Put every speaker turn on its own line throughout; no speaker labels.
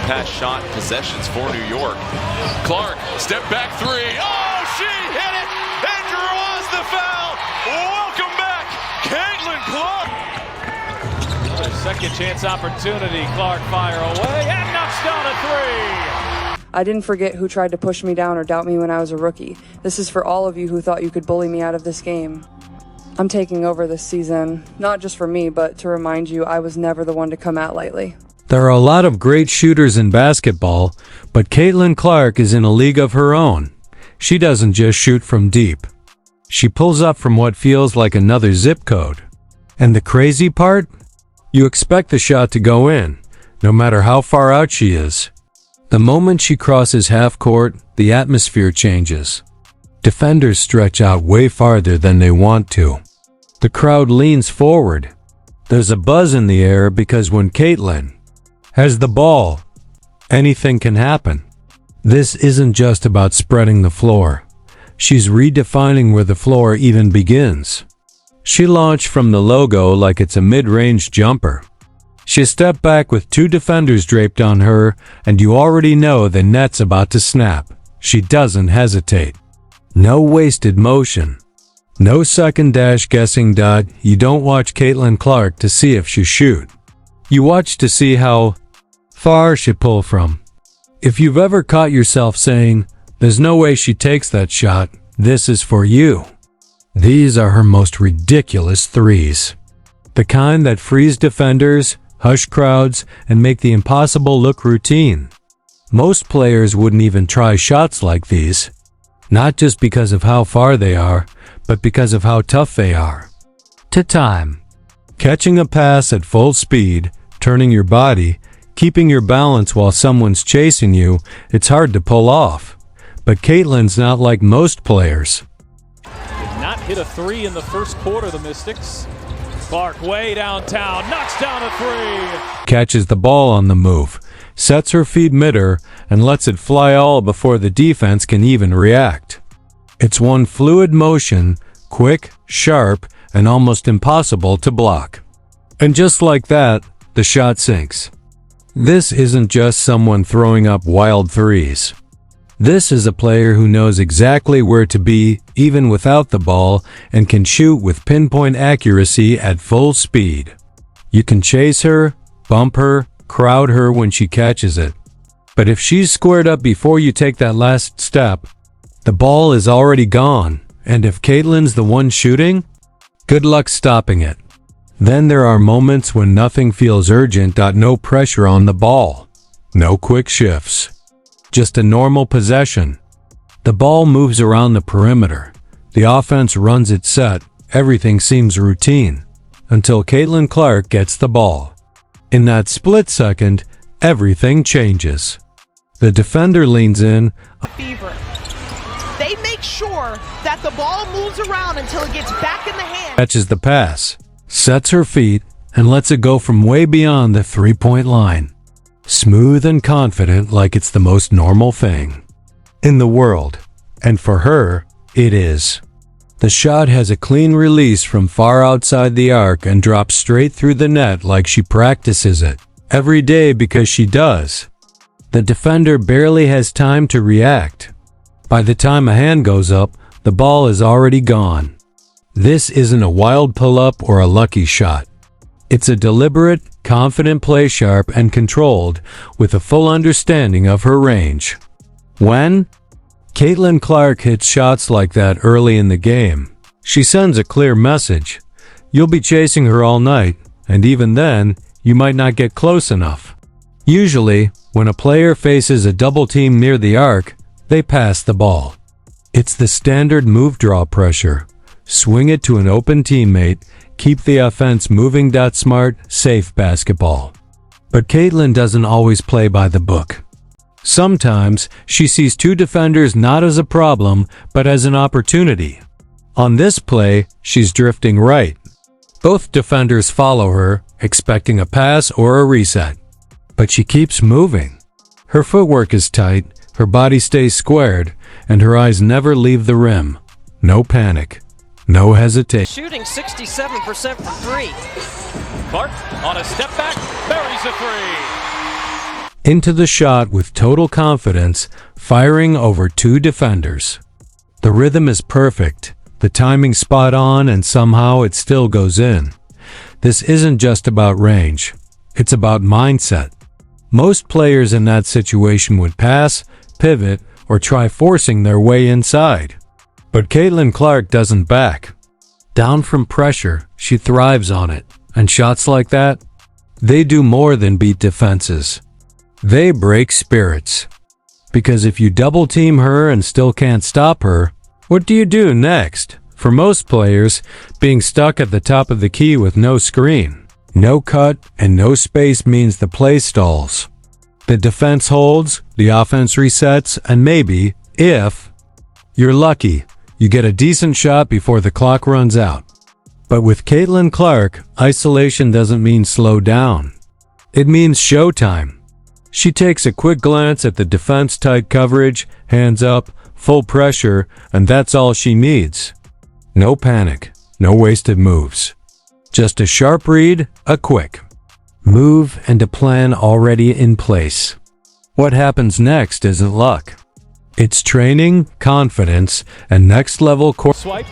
past shot possessions for New York. Clark, step back three. Oh, she hit it and draws the foul. Welcome back, Caitlin Clark.
Another second chance opportunity. Clark fire away and knocks down a three.
I didn't forget who tried to push me down or doubt me when I was a rookie. This is for all of you who thought you could bully me out of this game. I'm taking over this season, not just for me, but to remind you I was never the one to come out lightly.
There are a lot of great shooters in basketball, but Caitlin Clark is in a league of her own. She doesn't just shoot from deep. She pulls up from what feels like another zip code. And the crazy part? You expect the shot to go in, no matter how far out she is. The moment she crosses half court, the atmosphere changes. Defenders stretch out way farther than they want to. The crowd leans forward. There's a buzz in the air because when Caitlin has the ball, anything can happen. This isn't just about spreading the floor. She's redefining where the floor even begins. She launched from the logo like it's a mid-range jumper. She stepped back with two defenders draped on her, and you already know the net's about to snap. She doesn't hesitate. No wasted motion. No second dash guessing. You don't watch Caitlin Clark to see if she shoot. You watch to see how far she pull from. If you've ever caught yourself saying, "There's no way she takes that shot," this is for you. These are her most ridiculous threes. The kind that freeze defenders, hush crowds, and make the impossible look routine. Most players wouldn't even try shots like these. Not just because of how far they are, but because of how tough they are. To time. Catching a pass at full speed, turning your body, keeping your balance while someone's chasing you, it's hard to pull off. But Caitlin's not like most players.
Did not hit a three in the first quarter, the Mystics. Clark way downtown, knocks down a three.
Catches the ball on the move, sets her feet mid-air, and lets it fly all before the defense can even react. It's one fluid motion, quick, sharp, and almost impossible to block. And just like that, the shot sinks. This isn't just someone throwing up wild threes. This is a player who knows exactly where to be, even without the ball, and can shoot with pinpoint accuracy at full speed. You can chase her, bump her, crowd her when she catches it. But if she's squared up before you take that last step, the ball is already gone, and if Caitlin's the one shooting, good luck stopping it. Then there are moments when nothing feels urgent. No pressure on the ball. No quick shifts. Just a normal possession. The ball moves around the perimeter. The offense runs its set. Everything seems routine. Until Caitlin Clark gets the ball. In that split second, everything changes. The defender leans in.
Fever. They make sure that the ball moves around until it gets back in the hand.
Catches the pass, sets her feet, and lets it go from way beyond the three-point line. Smooth and confident, like it's the most normal thing in the world. And for her, it is. The shot has a clean release from far outside the arc and drops straight through the net like she practices it every day because she does. The defender barely has time to react. By the time a hand goes up, the ball is already gone. This isn't a wild pull-up or a lucky shot. It's a deliberate, confident play, sharp and controlled, with a full understanding of her range. When Caitlin Clark hits shots like that early in the game, she sends a clear message. You'll be chasing her all night, and even then, you might not get close enough. Usually, when a player faces a double team near the arc, they pass the ball. It's the standard move draw pressure. Swing it to an open teammate, keep the offense moving. Smart, safe basketball. But Caitlin doesn't always play by the book. Sometimes, she sees two defenders not as a problem, but as an opportunity. On this play, she's drifting right. Both defenders follow her, expecting a pass or a reset. But she keeps moving. Her footwork is tight, her body stays squared, and her eyes never leave the rim. No panic. No hesitation.
Shooting 67% from three.
Clark on a step back, buries a three.
Into the shot with total confidence, firing over 2 defenders. The rhythm is perfect, the timing spot on, and somehow it still goes in. This isn't just about range, it's about mindset. Most players in that situation would pass, pivot, or try forcing their way inside. But Caitlin Clark doesn't back. Down from pressure, she thrives on it. And shots like that, they do more than beat defenses. They break spirits. Because if you double team her and still can't stop her, what do you do next? For most players, being stuck at the top of the key with no screen, no cut, and no space means the play stalls. The defense holds, the offense resets, and maybe, if you're lucky, you get a decent shot before the clock runs out. But with Caitlin Clark, isolation doesn't mean slow down. It means showtime. She takes a quick glance at the defense, tight coverage, hands up, full pressure, and that's all she needs. No panic, no wasted moves. Just a sharp read, a quick move, and a plan already in place. What happens next isn't luck. It's training, confidence, and next-level
Swipe.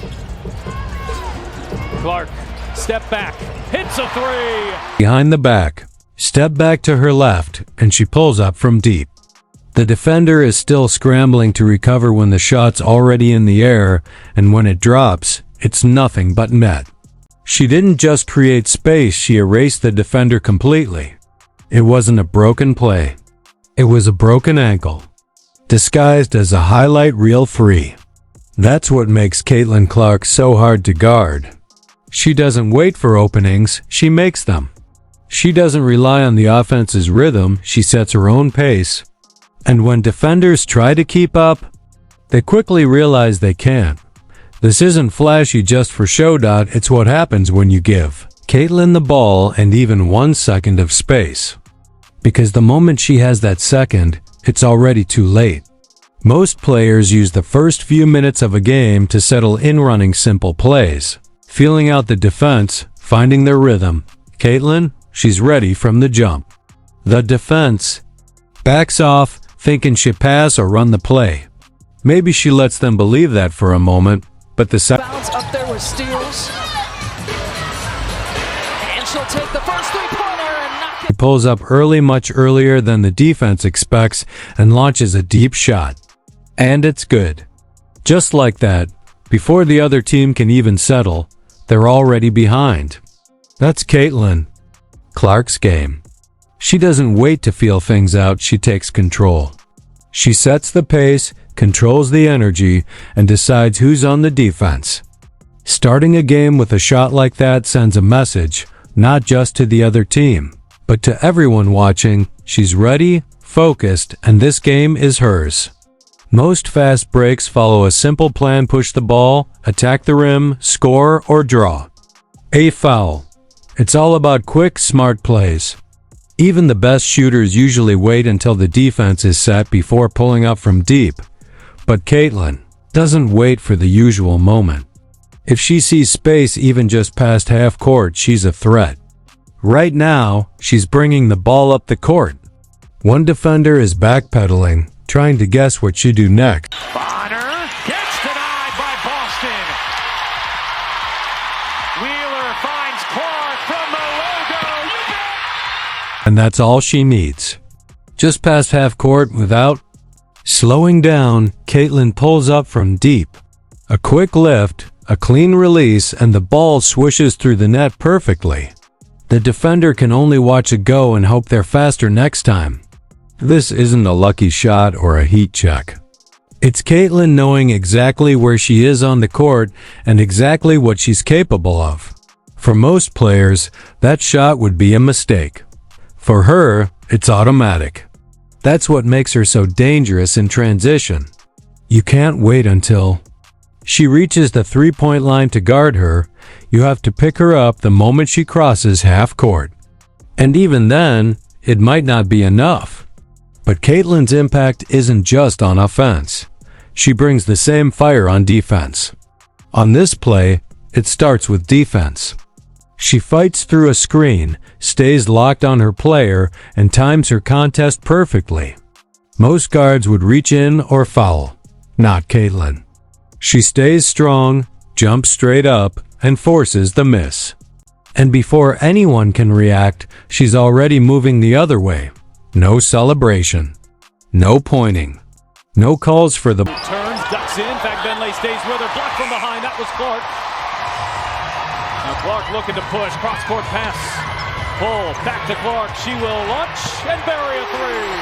Clark, step back, hits a 3.
Behind the back, step back to her left, and she pulls up from deep. The defender is still scrambling to recover when the shot's already in the air, and when it drops, it's nothing but net. She didn't just create space, she erased the defender completely. It wasn't a broken play. It was a broken ankle, disguised as a highlight reel free. That's what makes Caitlin Clark so hard to guard. She doesn't wait for openings, she makes them. She doesn't rely on the offense's rhythm, she sets her own pace. And when defenders try to keep up, they quickly realize they can't. This isn't flashy just for show. It's what happens when you give Caitlin the ball and even 1 second of space. Because the moment she has that second, it's already too late. Most players use the first few minutes of a game to settle in running simple plays, feeling out the defense, finding their rhythm. Caitlin, she's ready from the jump. The defense backs off, thinking she'll pass or run the play. Maybe she lets them believe that for a moment, but the
Bounce up there with steals. And she'll take the first 3-pointer and knock it.
pulls up early, much earlier than the defense expects, and launches a deep shot. And it's good. Just like that, before the other team can even settle, they're already behind. That's Caitlin Clark's game. She doesn't wait to feel things out, she takes control. She sets the pace, controls the energy, and decides who's on the defense. Starting a game with a shot like that sends a message, not just to the other team, but to everyone watching. She's ready, focused, and this game is hers. Most fast breaks follow a simple plan: push the ball, attack the rim, score, or draw. A foul. It's all about quick, smart plays. Even the best shooters usually wait until the defense is set before pulling up from deep. But Caitlin doesn't wait for the usual moment. If she sees space even just past half court, she's a threat. Right now, she's bringing the ball up the court. One defender is backpedaling, trying to guess what she'd do next.
Bonner gets denied by Boston. Wheeler finds Clark from the logo. You bet.
And that's all she needs. Just past half court without slowing down, Caitlin pulls up from deep. A quick lift, a clean release, and the ball swishes through the net perfectly. The defender can only watch it go and hope they're faster next time. This isn't a lucky shot or a heat check. It's Caitlin knowing exactly where she is on the court and exactly what she's capable of. For most players, that shot would be a mistake. For her, it's automatic. That's what makes her so dangerous in transition. You can't wait until she reaches the three-point line to guard her. You have to pick her up the moment she crosses half court. And even then, it might not be enough. But Caitlin's impact isn't just on offense. She brings the same fire on defense. On this play, it starts with defense. She fights through a screen, stays locked on her player, and times her contest perfectly. Most guards would reach in or foul. Not Caitlin. She stays strong, jumps straight up, and forces the miss. And before anyone can react, she's already moving the other way. No celebration. No pointing. No calls for the...
Turns, ducks in. Benley stays with her. Blocked from behind. That was Clark. Now Clark looking to push. Cross-court pass. Pull. Back to Clark. She will launch and bury a three.